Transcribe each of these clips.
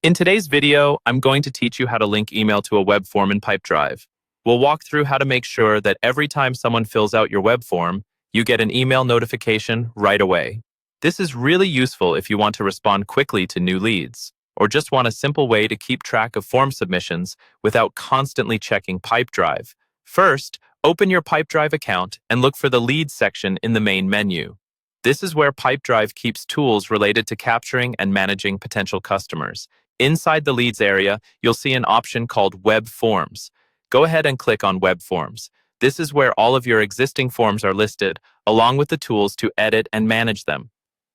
In today's video, I'm going to teach you how to link email to a web form in Pipedrive. We'll walk through how to make sure that every time someone fills out your web form, you get an email notification right away. This is really useful if you want to respond quickly to new leads, or just want a simple way to keep track of form submissions without constantly checking Pipedrive. First, open your Pipedrive account and look for the Leads section in the main menu. This is where Pipedrive keeps tools related to capturing and managing potential customers. Inside the Leads area, you'll see an option called Web Forms. Go ahead and click on Web Forms. This is where all of your existing forms are listed, along with the tools to edit and manage them.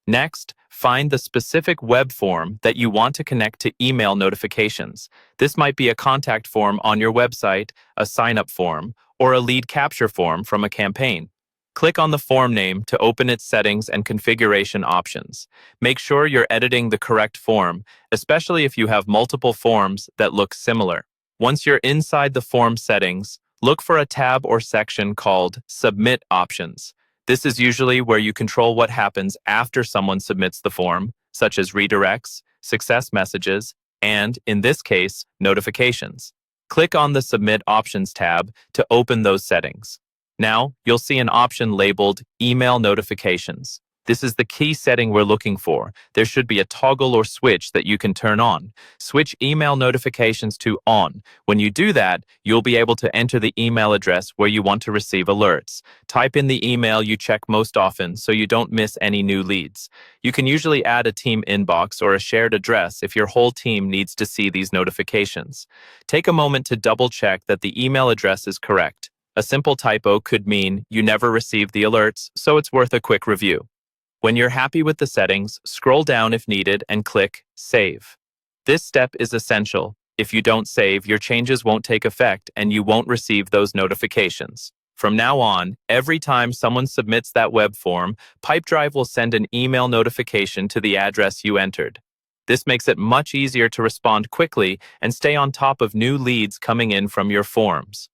Next, find the specific web form that you want to connect to email notifications. This might be a contact form on your website, a sign-up form, or a lead capture form from a campaign. Click on the form name to open its settings and configuration options. Make sure you're editing the correct form, especially if you have multiple forms that look similar. Once you're inside the form settings, look for a tab or section called Submit Options. This is usually where you control what happens after someone submits the form, such as redirects, success messages, and, in this case, notifications. Click on the Submit Options tab to open those settings. Now, you'll see an option labeled Email Notifications. This is the key setting we're looking for. There should be a toggle or switch that you can turn on. Switch email notifications to on. When you do that, you'll be able to enter the email address where you want to receive alerts. Type in the email you check most often so you don't miss any new leads. You can usually add a team inbox or a shared address if your whole team needs to see these notifications. Take a moment to double check that the email address is correct. A simple typo could mean you never received the alerts, so it's worth a quick review. When you're happy with the settings, scroll down if needed and click Save. This step is essential. If you don't save, your changes won't take effect and you won't receive those notifications. From now on, every time someone submits that web form, Pipedrive will send an email notification to the address you entered. This makes it much easier to respond quickly and stay on top of new leads coming in from your forms.